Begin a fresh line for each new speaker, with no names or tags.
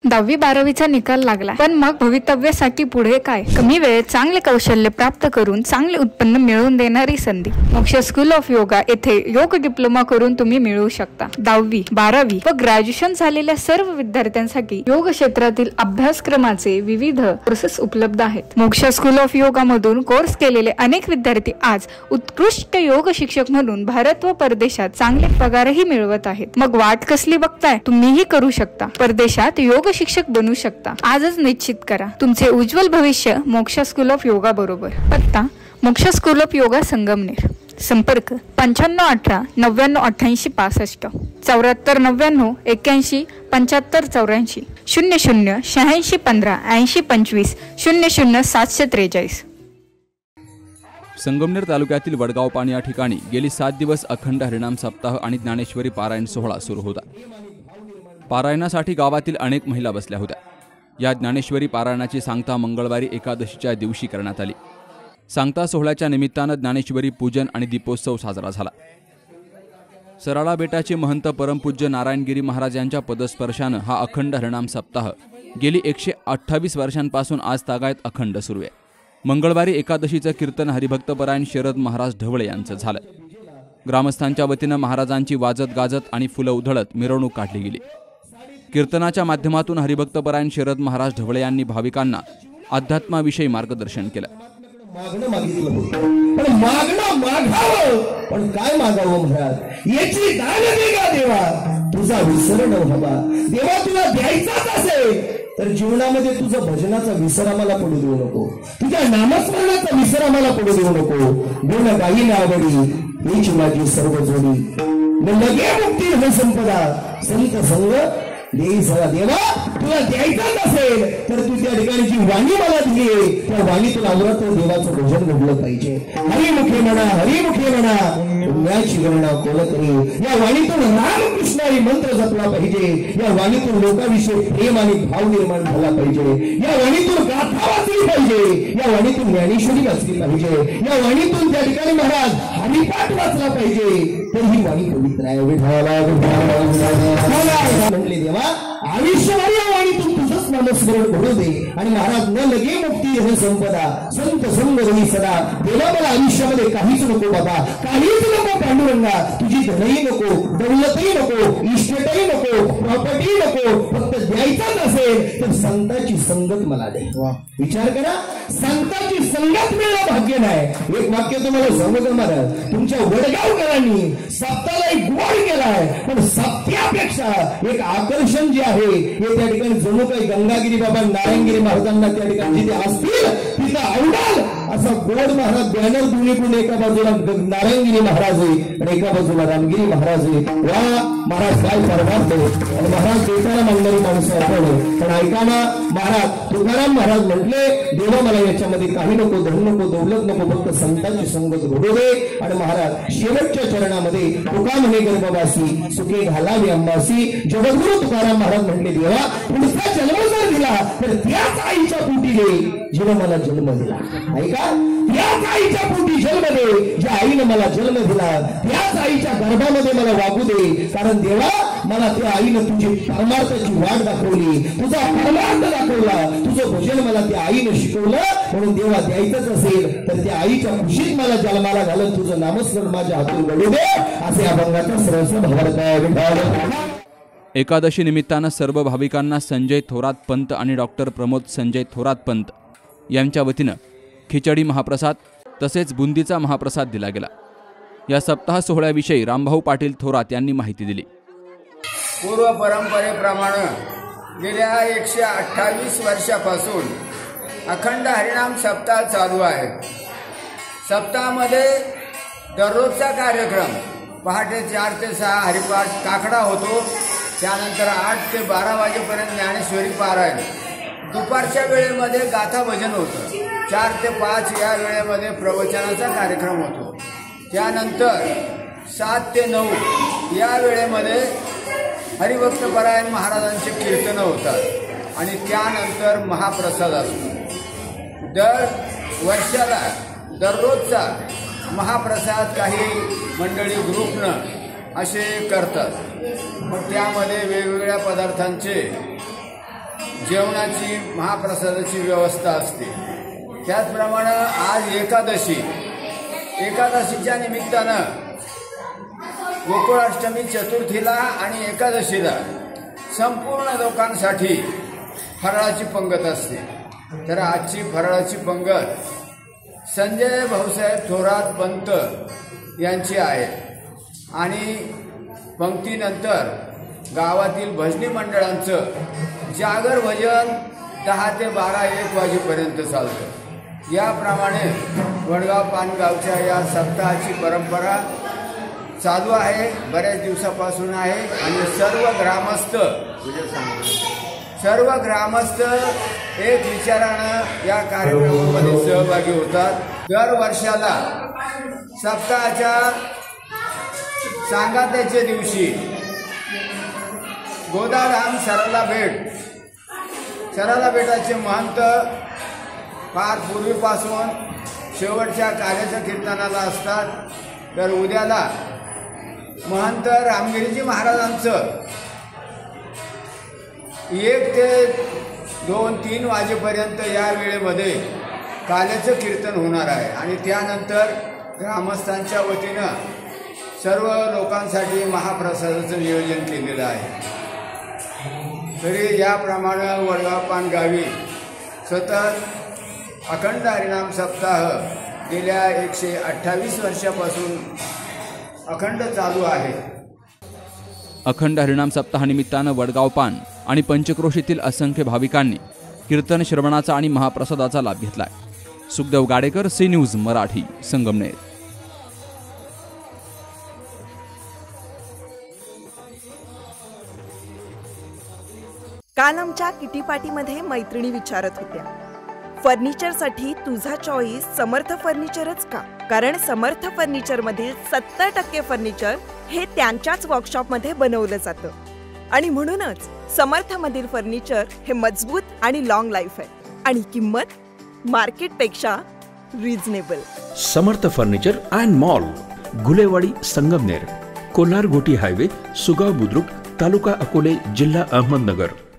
10वी-12वीचा निकाल लागला, पण मग भवितव्यासाठी पुढे काय? कमी वेळेत चांगले कौशल्य प्राप्त करून चांगले उत्पन्न मिळवून देणारी संधी मोक्ष स्कूल ऑफ योगा येथे योग डिप्लोमा करून तुम्ही मिळवू शकता। 10वी, 12वी व ग्रॅज्युएशन झालेल्या सर्व विद्यार्थ्यांसाठी योग क्षेत्रातील अभ्यासक्रमाचे विविध कोर्सेस उपलब्ध आहेत। मोक्ष स्कूल ऑफ योगा मधून कोर्स केलेले अनेक विद्यार्थी आज उत्कृष्ट योग शिक्षक म्हणून भारत व परदेशात चांगले पगारही मिळवत आहेत। मग वाट कसली बघताय? तुम्हीही करू शकता। परदेशात योग शिक्षक बनू शकता। आजच निश्चित करा तुमचे उज्ज्वल भविष्य मोक्ष स्कूल ऑफ योगा बरोबर। पत्ता मोक्ष स्कूल ऑफ योगा संगमनेर। संपर्क 9518 99 88 65 74 99 81 75 84 00 86 15 80 25 00 743।
संगमनेर तालुक्यातील वडगाव पाणी या ठिकाणी गेली 7 दिवस अखंड हरिनाम सप्ताह आणि ज्ञानेश्वरी पारायण सोहळा सुरू होता। पारायणासाठी गावातील अनेक महिला बसल्या होत्या। या ज्ञानेश्वरी पारायणाची सांगता मंगळवारी एकादशीच्या दिवशी करण्यात आली। सांगता सोहळ्याच्या निमित्तानं ज्ञानेश्वरी पूजन आणि दीपोत्सव साजरा झाला। सराळा बेटाचे महंत परमपूज्य नारायणगिरी महाराज यांच्या पदस्पर्शानं हा अखंड हरिनाम सप्ताह गेली 128 वर्षांपासून आज तागायत अखंड सुरू आहे। मंगळवारी एकादशीचं कीर्तन हरिभक्तपरायण शरद महाराज ढवळे यांचं झालं। ग्रामस्थांच्या वतीनं महाराजांची वाजत गाजत आणि फुलं उधळत मिरवणूक काढली गेली। कीर्तनाच्या माध्यमातून हरिभक्तपरायण शरद महाराज ढवळे यांनी भाविकांना अध्यात्माविषयी मार्गदर्शन केलं।
मागणं मागितलं होतं, पण मागणं मागावं, पण काय मागावं महाराज? याची दान दे का देवा, तुझा विसर न व्हावा। देवा तुला द्यायचाच असेल तर जीवनामध्ये तुझा भजनाचा विसर आम्हाला पडू देऊ नको, तुझ्या नामस्मरणाचा विसर आम्हाला पडू देऊ नको। गुण गाई नावडी हीच माझी सर्व जोडी, न लगे मुक्ती न संपदा संत संग देई सदा। देवा तुला द्यायचाच असेल तर तू त्या ठिकाणी जी वाणी मला दिली त्या वाणीतून आवरत देवाचं भजन घडलं पाहिजे। हरिमुखे म्हणा, हरिमुखे म्हणा, पुण्याची गणना कोण करी। या वाणीतून रामकृष्ण हरी मंत्र जपला पाहिजे। या वाणीतून लोकांविषयी प्रेम आणि भाव निर्माण झाला पाहिजे। या वाणीतून गाथा वाचली पाहिजे। या वाणीतून ज्ञानेश्वरी वाचली पाहिजे। या वाणीतून त्या ठिकाणी महाराज हरिपाठ वाचला पाहिजे। तर ही वाणी पवित्र आहे। म्हटले देवा आयुष्यभर या वाणीतून तुझंच नामस्मरण घडू दे आणि महाराज न लगे मुक्ती न संपदा संत संग रही सदा। देवा मला आयुष्यामध्ये काहीच नको बाबा, काहीच नको पांडुरंगा, तुझी धनही नको, दौलतही नको, इस्टेटही नको, प्रॉपर्टी नको, फक्त द्यायचाच असेल तर संतांची संगत मला दे। विचार करा, संतांची संगत मिळणं भाग्य नाही। एक वाक्य तुम्हाला सांगू का महाराज, तुमच्या वडगावकरांनी सप्ताला एक गोड केलाय, पण सत्यापेक्षा एक आकर्षण जे आहे हे त्या ठिकाणी जणू काही गंगागिरी बाबा नारायणगिरी महाराजांना त्या ठिकाणी जिथे असतील तिथं आवडाल असा गोड महाराज बॅनर दोन्हीकडून एका बाजूला नारायणगिरी महाराज आहे आणि एका बाजूला रामगिरी महाराज आहे। वा महाराज काय परमार्थ आणि महाराज देताना मागणारी माणसं आपण। पण ऐकाना महाराज तुकाराम महाराज म्हटले देवा मला याच्यामध्ये काही नको, धन नको, दौलत नको, फक्त संतांची संगत घडू दे। आणि महाराज शेवटच्या चरणामध्ये तुका म्हणे गर्भवासी सुखे घालावी अंबासी। जगद्गुरु तुकाराम महाराज म्हटले देवा पुढचा जन्म जर दिला तर त्याच आईच्या पोटी दे जेव्हा मला जन्म दिला। ऐका, त्याच आईच्या पोटी जन्म दे ज्या आईने मला जन्म दिला, त्याच आईच्या गर्भामध्ये मला वागू दे। कारण देवा मला त्या आईने तुझी परमार्थाची वाट दाखवली, तुझा परमार्थ दाखवला, तुझं भजन मला त्या आईने शिकवलं। म्हणून देवा द्यायचंच असेल तर त्या आईच्या खुशीत मला जन्माला घालून तुझं नामस्मरण माझ्या हातून घडू दे असे अभंगाचा सरस भावार्थ आहे।
एकादशी निमित्तानं सर्व भाविकांना संजय थोरात पंत आणि डॉक्टर प्रमोद संजय थोरात पंत यांच्या वतीनं खिचडी महाप्रसाद तसेच बुंदीचा महाप्रसाद दिला गेला। या सप्ताह सोहळ्याविषयी रामभाऊ पाटील थोरात यांनी माहिती दिली।
पूर्व परंपरेप्रमाणे गेल्या 128 वर्षापासून अखंड हरिनाम सप्ताह चालू आहे। सप्ताहामध्ये दररोजचा कार्यक्रम पहाटे 4 ते 6 हरिपाठ काकडा होतो, त्यानंतर 8 ते 12 वाजेपर्यंत ज्ञानेश्वरी पारायण, दुपारच्या वेळेमध्ये गाथा भजन होतं, 4 ते 5 या वेळेमध्ये प्रवचनाचा कार्यक्रम होतो, त्यानंतर 7 ते 9 या वेळेमध्ये हरिभक्तपरायण महाराजांचे कीर्तन होतात आणि त्यानंतर महाप्रसाद असतो। दर वर्षाला दररोजचा महाप्रसाद काही मंडळी ग्रुपनं असे करतात। मग त्यामध्ये वेगवेगळ्या पदार्थांचे जेवणाची महाप्रसादाची व्यवस्था असते. त्याचप्रमाणे आज एकादशीच्या निमित्तानं गोकुळाष्टमी, चतुर्थीला आणि एकादशीला संपूर्ण लोकांसाठी फराळाची पंगत असते. तर आजची फराळाची पंगत संजय भाऊसाहेब थोरात पंत यांची आहे आणि पंक्तीनंतर गावातील भजनी मंडळांचं जागर भजन 10 ते 12-1 वाजेपर्यंत चालतं. याप्रमाणे वडगाव पानगावच्या या सप्ताहाची परंपरा चालू आहे, बऱ्याच दिवसापासून आहे आणि सर्व ग्रामस्थ एक विचारानं या कार्यक्रमामध्ये सहभागी होतात. दर वर्षाला सप्ताहाच्या सांगात्याच्या दिवशी गोदाधाम सरला बेटाचे महंत फार पूर्वीपासून शेवटच्या कार्याच्या कीर्तनाला असतात. तर उद्याला महंत रामगिरीजी महाराजांचं 1 ते 2-3 वाजेपर्यंत या वेळेमध्ये काल्याचं कीर्तन होणार आहे आणि त्यानंतर ग्रामस्थांच्या वतीनं सर्व लोकांसाठी महाप्रसादाचं नियोजन केलेलं आहे. तरी याप्रमाणे वडगाव पानगावी सतत अखंड हरिनाम सप्ताह गेल्या 128 वर्षापासून अखंड चालू आहे.
अखंड हरिनाम सप्ताहानिमित्तानं वडगाव पान आणि पंचक्रोशीतील असंख्य भाविकांनी कीर्तन श्रवणाचा आणि महाप्रसादाचा लाभ घेतलाय. Sukhdev Gadekar, C news Marathi, Sangamner.
काल आमच्या किटी पार्टीमध्ये मैत्रिणी विचारत होत्या, फर्निचरसाठी तुझा चॉईस समर्थ फर्निचरच का? कारण समर्थ फर्निचर मधील 70% फर्निचर हे त्यांच्याच वर्कशॉपमध्ये बनवलं जातं आणि म्हणूनच समर्थ मधील फर्निचर हे मजबूत आणि लॉंग लाईफ आहे आणि किंमत मार्केटपेक्षा reasonable.
Samarth furniture and mall, Gulewadi, Sangamner. Kolar गोटी हायवे, सुगाव बुद्रुक, तालुका अकोले, जिल्हा अहमदनगर.